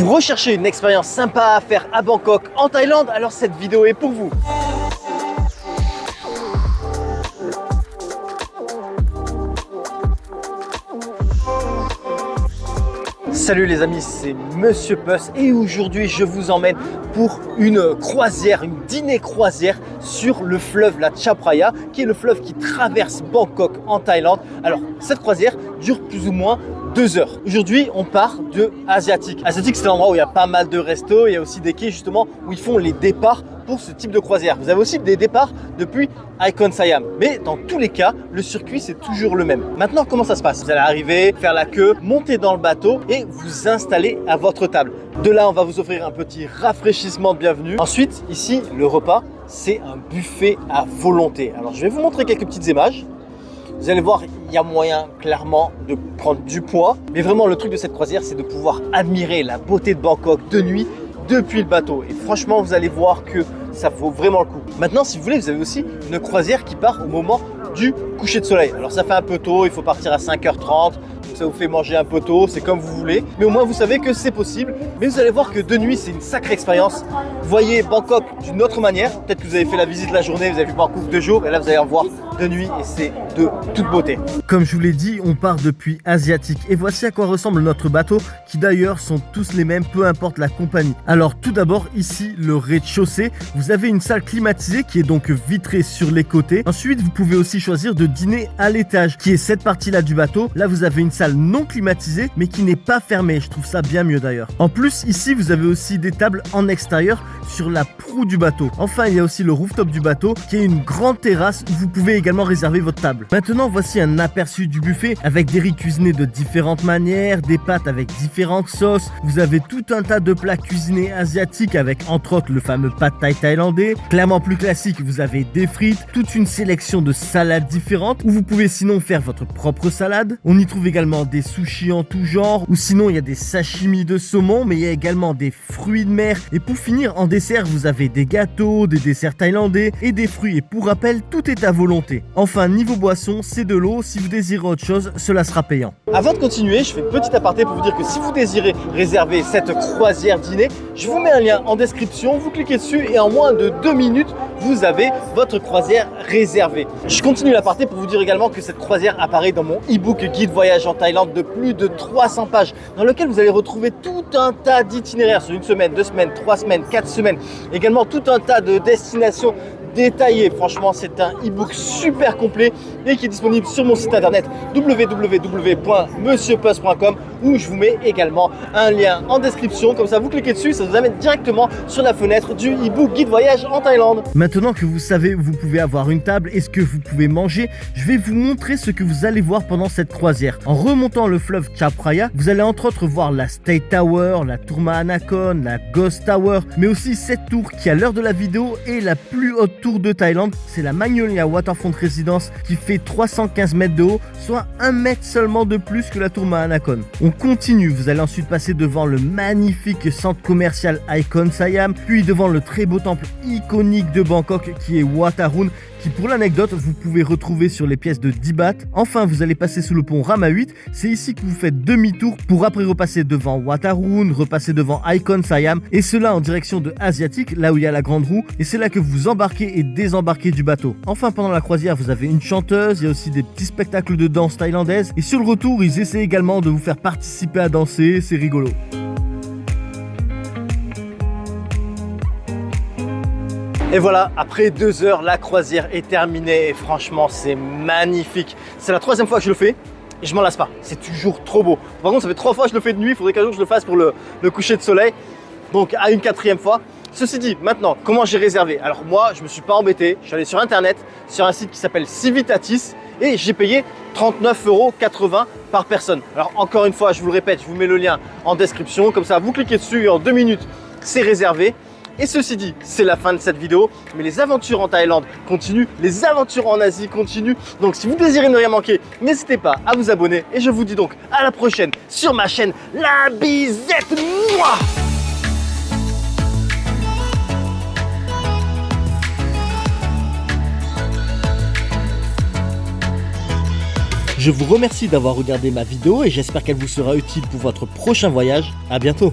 Vous recherchez une expérience sympa à faire à Bangkok, en Thaïlande? Alors cette vidéo est pour vous. Salut les amis, c'est Monsieur Puss et aujourd'hui je vous emmène pour une croisière, une dîner croisière sur le fleuve la Chao Phraya, qui est le fleuve qui traverse Bangkok en Thaïlande. Alors cette croisière dure plus ou moins 2 heures. Aujourd'hui, on part de Asiatique. Asiatique, c'est l'endroit où il y a pas mal de restos. Il y a aussi des quais justement où ils font les départs pour ce type de croisière. Vous avez aussi des départs depuis Icon Siam. Mais dans tous les cas, le circuit, c'est toujours le même. Maintenant, comment ça se passe? Vous allez arriver, faire la queue, monter dans le bateau et vous installer à votre table. De là, on va vous offrir un petit rafraîchissement de bienvenue. Ensuite, ici, le repas, c'est un buffet à volonté. Alors, je vais vous montrer quelques petites images. Vous allez voir, il y a moyen clairement de prendre du poids. Mais vraiment, le truc de cette croisière, c'est de pouvoir admirer la beauté de Bangkok de nuit depuis le bateau. Et franchement, vous allez voir que ça vaut vraiment le coup. Maintenant, si vous voulez, vous avez aussi une croisière qui part au moment du coucher de soleil. Alors ça fait un peu tôt, il faut partir à 5h30. Donc ça vous fait manger un peu tôt, c'est comme vous voulez. Mais au moins, vous savez que c'est possible. Mais vous allez voir que de nuit, c'est une sacrée expérience. Vous voyez Bangkok d'une autre manière. Peut-être que vous avez fait la visite la journée, vous avez vu Bangkok 2 jours. Et là, vous allez en voir de nuit et c'est de toute beauté. Comme je vous l'ai dit, on part depuis Asiatique. Et voici à quoi ressemble notre bateau, qui d'ailleurs sont tous les mêmes, peu importe la compagnie. Alors tout d'abord, ici, le rez-de-chaussée. Vous avez une salle climatisée qui est donc vitrée sur les côtés. Ensuite, vous pouvez aussi choisir de dîner à l'étage, qui est cette partie-là du bateau. Là, vous avez une salle non climatisée, mais qui n'est pas fermée. Je trouve ça bien mieux d'ailleurs. En plus, ici, vous avez aussi des tables en extérieur sur la proue du bateau. Enfin, il y a aussi le rooftop du bateau, qui est une grande terrasse où vous pouvez également réserver votre table. Maintenant, voici un aperçu du buffet avec des riz cuisinés de différentes manières, des pâtes avec différentes sauces. Vous avez tout un tas de plats cuisinés asiatiques avec entre autres le fameux pad thai thaïlandais. Clairement plus classique, vous avez des frites, toute une sélection de salades différentes où vous pouvez sinon faire votre propre salade. On y trouve également des sushis en tout genre, ou sinon il y a des sashimi de saumon, mais il y a également des fruits de mer. Et pour finir, en dessert, vous avez des gâteaux, des desserts thaïlandais et des fruits. Et pour rappel, tout est à volonté. Enfin, niveau boisson, c'est de l'eau. Si vous désirez autre chose, cela sera payant. Avant de continuer, je fais une petite aparté pour vous dire que si vous désirez réserver cette croisière dîner, je vous mets un lien en description, vous cliquez dessus et en moins de 2 minutes, vous avez votre croisière réservée. Je continue l'aparté pour vous dire également que cette croisière apparaît dans mon e-book Guide Voyage en Thaïlande de plus de 300 pages, dans lequel vous allez retrouver tout un tas d'itinéraires sur 1 semaine, 2 semaines, 3 semaines, 4 semaines, également tout un tas de destinations détaillé. Franchement, c'est un e-book super complet et qui est disponible sur mon site internet www.monsieurpuss.com où je vous mets également un lien en description. Comme ça, vous cliquez dessus, ça vous amène directement sur la fenêtre du e-book Guide Voyage en Thaïlande. Maintenant que vous savez où vous pouvez avoir une table et ce que vous pouvez manger, je vais vous montrer ce que vous allez voir pendant cette croisière. En remontant le fleuve Chao Phraya, vous allez entre autres voir la State Tower, la Tour Mahanakhon, la Ghost Tower, mais aussi cette tour qui à l'heure de la vidéo est la plus haute tour de Thaïlande. C'est la Magnolia Waterfront Residence qui fait 315 mètres de haut, soit 1 mètre seulement de plus que la tour Mahanakhon. On continue, vous allez ensuite passer devant le magnifique centre commercial Icon Siam, puis devant le très beau temple iconique de Bangkok qui est Wat Arun, qui pour l'anecdote vous pouvez retrouver sur les pièces de 10 bahts. Enfin, vous allez passer sous le pont Rama 8, c'est ici que vous faites demi-tour pour après repasser devant Wat Arun, repasser devant Icon Siam, et cela en direction de Asiatique, là où il y a la grande roue, et c'est là que vous embarquez et désembarquez du bateau. Enfin, pendant la croisière, vous avez une chanteuse, il y a aussi des petits spectacles de danse thaïlandaise, et sur le retour, ils essaient également de vous faire participer à danser, c'est rigolo. Et voilà, après 2 heures, la croisière est terminée et franchement, c'est magnifique. C'est la 3e fois que je le fais et je m'en lasse pas. C'est toujours trop beau. Par contre, ça fait 3 fois que je le fais de nuit. Il faudrait qu'un jour je le fasse pour le coucher de soleil. Donc, à une 4e fois. Ceci dit, maintenant, comment j'ai réservé? Alors moi, je me suis pas embêté. Je suis allé sur internet, sur un site qui s'appelle Civitatis et j'ai payé 39,80 € par personne. Alors encore une fois, je vous le répète, je vous mets le lien en description. Comme ça, vous cliquez dessus et en 2 minutes, c'est réservé. Et ceci dit, c'est la fin de cette vidéo, mais les aventures en Thaïlande continuent, les aventures en Asie continuent. Donc si vous désirez ne rien manquer, n'hésitez pas à vous abonner. Et je vous dis donc à la prochaine sur ma chaîne La Bisette. Mouah. Je vous remercie d'avoir regardé ma vidéo et j'espère qu'elle vous sera utile pour votre prochain voyage. À bientôt.